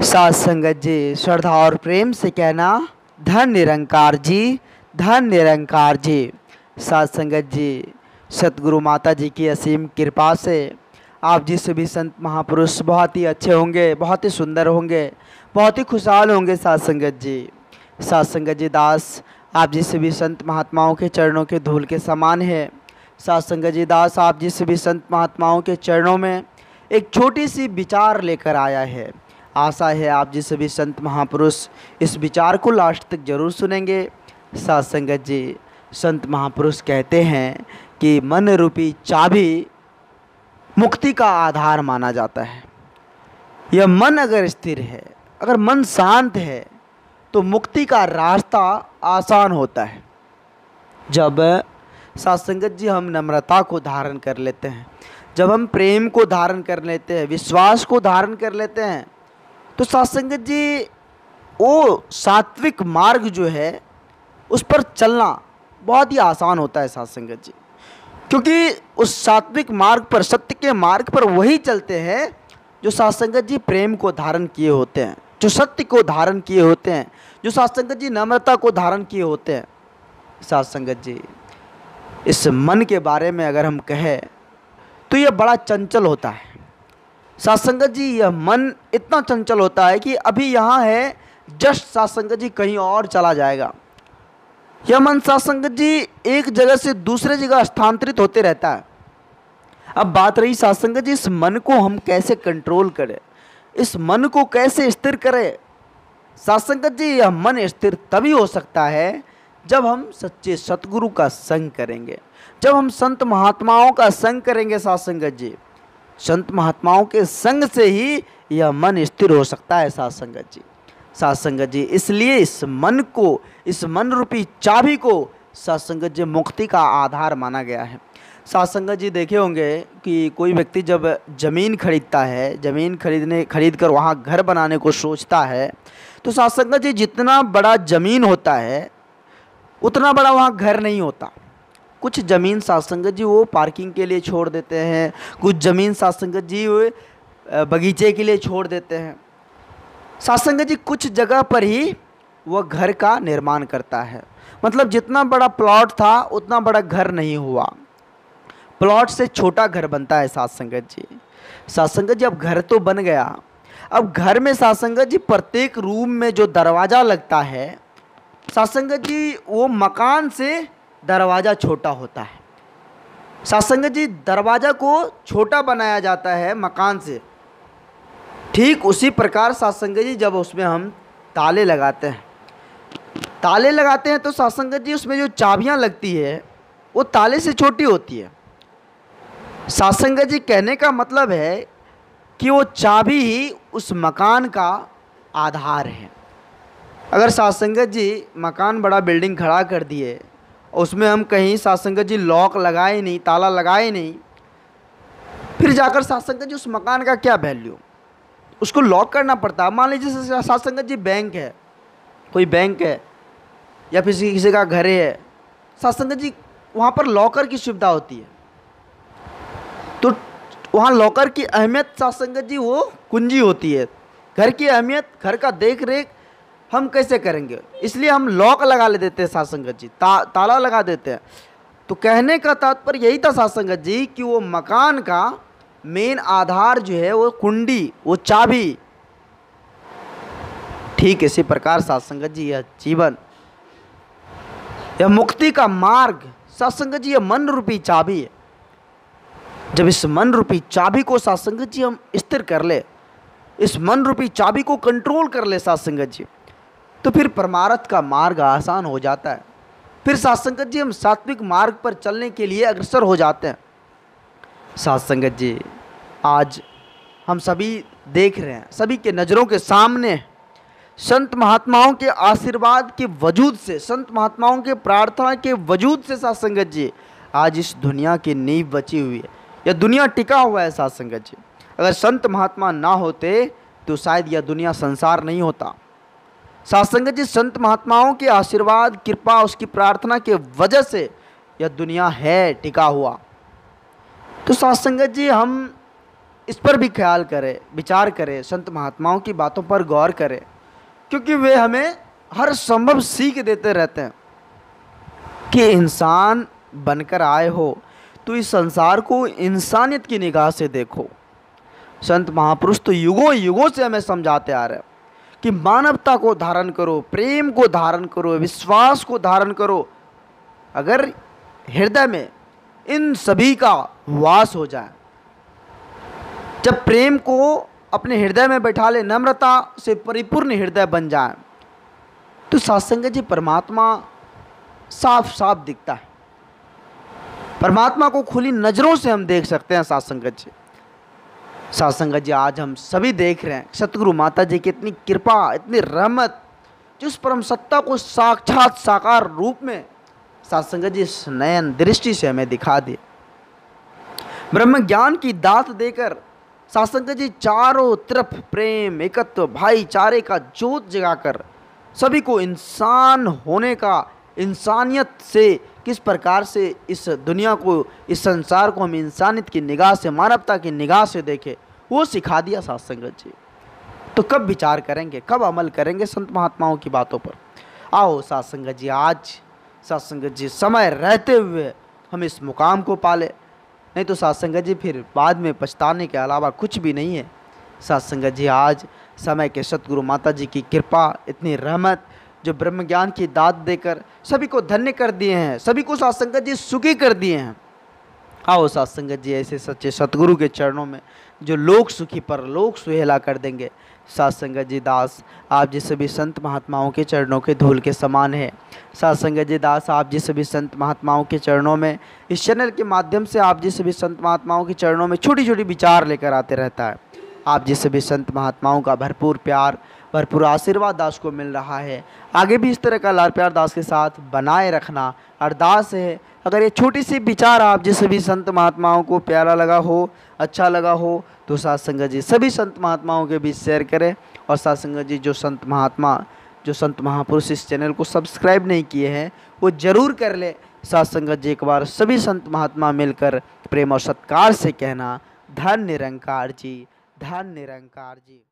साथ संगत जी, श्रद्धा और प्रेम से कहना, धन निरंकार जी, धन निरंकार जी। साथ संगत जी, सतगुरु माता जी की असीम कृपा से आप जी सभी संत महापुरुष बहुत ही अच्छे होंगे, बहुत ही सुंदर होंगे, बहुत ही खुशहाल होंगे। साथ संगत जी, साथ संगत जी दास आप जी सभी संत महात्माओं के चरणों के धूल के समान है। साथ संगत जी दास आप जी सभी संत महात्माओं के चरणों में एक छोटी सी विचार लेकर आया है। आशा है आप जी सभी संत महापुरुष इस विचार को लास्ट तक जरूर सुनेंगे। साथ संगत जी, संत महापुरुष कहते हैं कि मन रूपी चाबी मुक्ति का आधार माना जाता है। यह मन अगर स्थिर है, अगर मन शांत है, तो मुक्ति का रास्ता आसान होता है। जब साथ संगत जी हम नम्रता को धारण कर लेते हैं, जब हम प्रेम को धारण कर लेते हैं, विश्वास को धारण कर लेते हैं, तो साथ संगत जी वो सात्विक मार्ग जो है उस पर चलना बहुत ही आसान होता है। साथ संगत जी, क्योंकि उस सात्विक मार्ग पर, सत्य के मार्ग पर वही चलते हैं जो साथ संगत जी प्रेम को धारण किए होते हैं, जो सत्य को धारण किए होते हैं, जो साथ संगत जी नम्रता को धारण किए होते हैं। साथ संगत जी, इस मन के बारे में अगर हम कहें तो यह बड़ा चंचल होता है। साथ संगत जी, यह मन इतना चंचल होता है कि अभी यहाँ है, जस्ट साथ संगत जी कहीं और चला जाएगा। यह मन साथ संगत जी एक जगह से दूसरे जगह स्थानांतरित होते रहता है। अब बात रही साथ संगत जी, इस मन को हम कैसे कंट्रोल करें, इस मन को कैसे स्थिर करें। साथ संगत जी, यह मन स्थिर तभी हो सकता है जब हम सच्चे सतगुरु का संग करेंगे, जब हम संत महात्माओं का संग करेंगे। साथ संगत जी, संत महात्माओं के संग से ही यह मन स्थिर हो सकता है। साथ संगत जी, साथ संगत जी, इसलिए इस मन को, इस मन रूपी चाबी को साथ संगत जी मुक्ति का आधार माना गया है। साथ संगत जी देखे होंगे कि कोई व्यक्ति जब ज़मीन खरीदता है, ज़मीन खरीद कर वहाँ घर बनाने को सोचता है, तो साथ संगत जी जितना बड़ा ज़मीन होता है उतना बड़ा वहाँ घर नहीं होता। कुछ ज़मीन साथ संगत जी वो पार्किंग के लिए छोड़ देते हैं, कुछ ज़मीन साथ संगत जी वो बगीचे के लिए छोड़ देते हैं। साथ संगत जी कुछ जगह पर ही वह घर का निर्माण करता है, मतलब जितना बड़ा प्लॉट था उतना बड़ा घर नहीं हुआ, प्लॉट से छोटा घर बनता है। साथ संगत जी, साथ संगत जी अब घर तो बन गया, अब घर में साथ संगत जी प्रत्येक रूम में जो दरवाज़ा लगता है, साथ संगत जी वो मकान से दरवाज़ा छोटा होता है। साथ संगत जी दरवाज़ा को छोटा बनाया जाता है मकान से, ठीक उसी प्रकार साथ संगत जी जब उसमें हम ताले लगाते हैं, तो साथ संगत जी उसमें जो चाबियां लगती है वो ताले से छोटी होती है। साथ संगत जी कहने का मतलब है कि वो चाबी ही उस मकान का आधार है। अगर साथ संगत जी मकान बड़ा बिल्डिंग खड़ा कर दिए, उसमें हम कहीं साथ संगत जी लॉक लगाए नहीं, ताला लगाए नहीं, फिर जाकर साथ संगत जी उस मकान का क्या वैल्यू, उसको लॉक करना पड़ता है। मान लीजिए साथ संगत जी बैंक है, कोई बैंक है या फिर किसी का घर है, साथ संगत जी वहाँ पर लॉकर की सुविधा होती है, तो वहाँ लॉकर की अहमियत साथ संगत जी वो कुंजी होती है। घर की अहमियत, घर का देख रेख हम कैसे करेंगे, इसलिए हम लॉक लगा ले देते हैं साथ संगत जी, ताला लगा देते हैं। तो कहने का तात्पर्य यही था साथ संगत जी कि वो मकान का मेन आधार जो है वो कुंडी, वो चाबी। ठीक इसी प्रकार साथ संगत जी यह जीवन, यह मुक्ति का मार्ग, साथ संगत जी यह मन रूपी चाबी है। जब इस मन रूपी चाबी को साथ संगत जी हम स्थिर कर ले, इस मन रूपी चाबी को कंट्रोल कर ले साथ संगत जी, तो फिर परमार्थ का मार्ग आसान हो जाता है। फिर साथ संगत जी हम सात्विक मार्ग पर चलने के लिए अग्रसर हो जाते हैं। साथ संगत जी आज हम सभी देख रहे हैं, सभी के नज़रों के सामने संत महात्माओं के आशीर्वाद के वजूद से, संत महात्माओं के प्रार्थना के वजूद से साथ संगत जी आज इस दुनिया की नींव बची हुई है, यह दुनिया टिका हुआ है। साथ संगत जी अगर संत महात्मा ना होते तो शायद यह दुनिया संसार नहीं होता। साथ संगत जी संत महात्माओं के आशीर्वाद, कृपा, उसकी प्रार्थना के वजह से यह दुनिया है टिका हुआ। तो साथ संगत जी हम इस पर भी ख्याल करें, विचार करें, संत महात्माओं की बातों पर गौर करें, क्योंकि वे हमें हर संभव सीख देते रहते हैं कि इंसान बनकर आए हो तो इस संसार को इंसानियत की निगाह से देखो। संत महापुरुष तो युगों युगों से हमें समझाते आ रहे हैं कि मानवता को धारण करो, प्रेम को धारण करो, विश्वास को धारण करो। अगर हृदय में इन सभी का वास हो जाए, जब प्रेम को अपने हृदय में बैठा ले, नम्रता से परिपूर्ण हृदय बन जाए, तो सत्संग जी परमात्मा साफ साफ दिखता है। परमात्मा को खुली नज़रों से हम देख सकते हैं। सत्संग जी आज हम सभी देख रहे हैं सतगुरु माता जी की इतनी कृपा, इतनी रहमत, जिस परम सत्ता को साक्षात साकार रूप में सत्संग जी इस नयन दृष्टि से हमें दिखा दिए। ब्रह्म ज्ञान की दात देकर सत्संग जी चारों तरफ प्रेम, एकत्व, भाईचारे का जोत जगाकर सभी को इंसान होने का, इंसानियत से किस प्रकार से इस दुनिया को, इस संसार को हम इंसानियत की निगाह से, मानवता की निगाह से देखें, वो सिखा दिया सत्संग जी। तो कब विचार करेंगे, कब अमल करेंगे संत महात्माओं की बातों पर? आओ सत्संग जी, आज सत्संग जी समय रहते हुए हम इस मुकाम को पाले, नहीं तो सत्संग जी फिर बाद में पछताने के अलावा कुछ भी नहीं है। सत्संग जी आज समय के सतगुरु माता जी की कृपा, इतनी रहमत, जो ब्रह्म ज्ञान की दात देकर सभी को धन्य कर दिए हैं, सभी को सत्संग जी सुखी कर दिए हैं। आओ सत्संग जी ऐसे सच्चे सतगुरु के चरणों में, जो लोक सुखी पर लोक सुहेला कर देंगे। सत्संग जी दास आप जी सभी संत महात्माओं के चरणों के धूल के समान है। सत्संग जी दास आप जी सभी संत महात्माओं के चरणों में, इस चैनल के माध्यम से आप जी सभी संत महात्माओं के चरणों में छोटी छोटी विचार लेकर आते रहता है। आप जी सभी संत महात्माओं का भरपूर प्यार, भरपूर आशीर्वाद दास को मिल रहा है। आगे भी इस तरह का लाड़ प्यार दास के साथ बनाए रखना अरदास है। अगर ये छोटी सी विचार आप जिस सभी संत महात्माओं को प्यारा लगा हो, अच्छा लगा हो, तो सत्संग जी सभी संत महात्माओं के बीच शेयर करें। और सत्संग जी जो संत महात्मा, जो संत महापुरुष इस चैनल को सब्सक्राइब नहीं किए हैं, वो ज़रूर कर ले। सत्संग जी एक बार सभी संत महात्मा मिलकर प्रेम और सत्कार से कहना, धन निरंकार जी, धन निरंकार जी।